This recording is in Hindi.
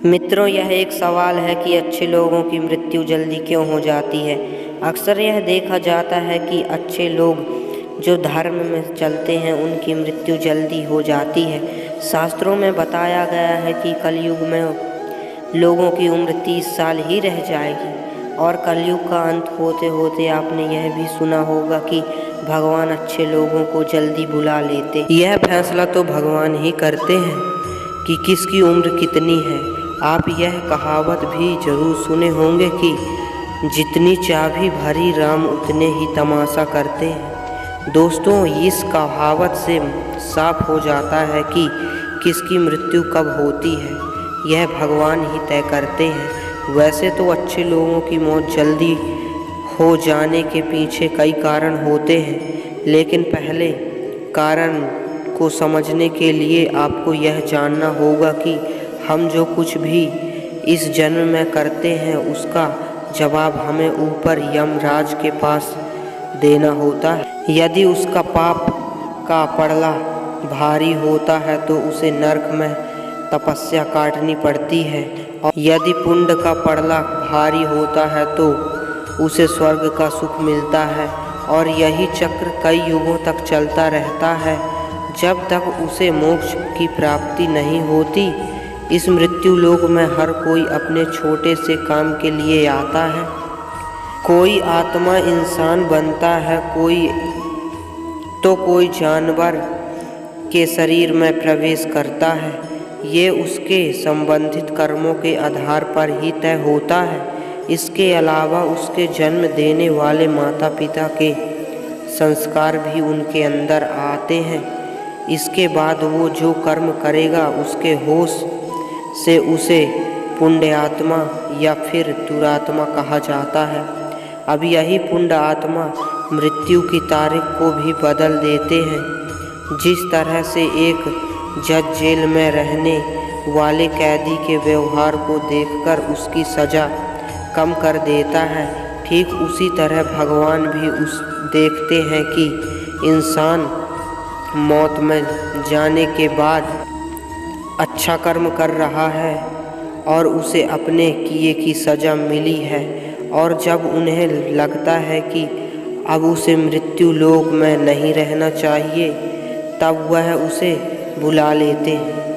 मित्रों, यह एक सवाल है कि अच्छे लोगों की मृत्यु जल्दी क्यों हो जाती है। अक्सर यह देखा जाता है कि अच्छे लोग जो धर्म में चलते हैं उनकी मृत्यु जल्दी हो जाती है। शास्त्रों में बताया गया है कि कलयुग में लोगों की उम्र 30 साल ही रह जाएगी और कलयुग का अंत होते होते आपने यह भी सुना होगा कि भगवान अच्छे लोगों को जल्दी बुला लेते। यह फैसला तो भगवान ही करते हैं कि किसकी उम्र कितनी है। आप यह कहावत भी जरूर सुने होंगे कि जितनी चाबी भरी राम उतने ही तमाशा करते हैं। दोस्तों, इस कहावत से साफ हो जाता है कि किसकी मृत्यु कब होती है यह भगवान ही तय करते हैं। वैसे तो अच्छे लोगों की मौत जल्दी हो जाने के पीछे कई कारण होते हैं, लेकिन पहले कारण को समझने के लिए आपको यह जानना होगा कि हम जो कुछ भी इस जन्म में करते हैं उसका जवाब हमें ऊपर यमराज के पास देना होता है। यदि उसका पाप का पड़ला भारी होता है तो उसे नरक में तपस्या काटनी पड़ती है, और यदि पुण्य का पड़ला भारी होता है तो उसे स्वर्ग का सुख मिलता है। और यही चक्र कई युगों तक चलता रहता है जब तक उसे मोक्ष की प्राप्ति नहीं होती। इस मृत्यु लोक में हर कोई अपने छोटे से काम के लिए आता है। कोई आत्मा इंसान बनता है, कोई जानवर के शरीर में प्रवेश करता है। ये उसके संबंधित कर्मों के आधार पर ही तय होता है। इसके अलावा उसके जन्म देने वाले माता पिता के संस्कार भी उनके अंदर आते हैं। इसके बाद वो जो कर्म करेगा उसके होश से उसे पुण्य आत्मा या फिर दुरात्मा कहा जाता है। अब यही पुण्य आत्मा मृत्यु की तारीख को भी बदल देते हैं। जिस तरह से एक जज जेल में रहने वाले कैदी के व्यवहार को देखकर उसकी सज़ा कम कर देता है, ठीक उसी तरह भगवान भी देखते हैं कि इंसान मौत में जाने के बाद अच्छा कर्म कर रहा है और उसे अपने किए की सज़ा मिली है, और जब उन्हें लगता है कि अब उसे मृत्यु लोक में नहीं रहना चाहिए तब वह उसे बुला लेते हैं।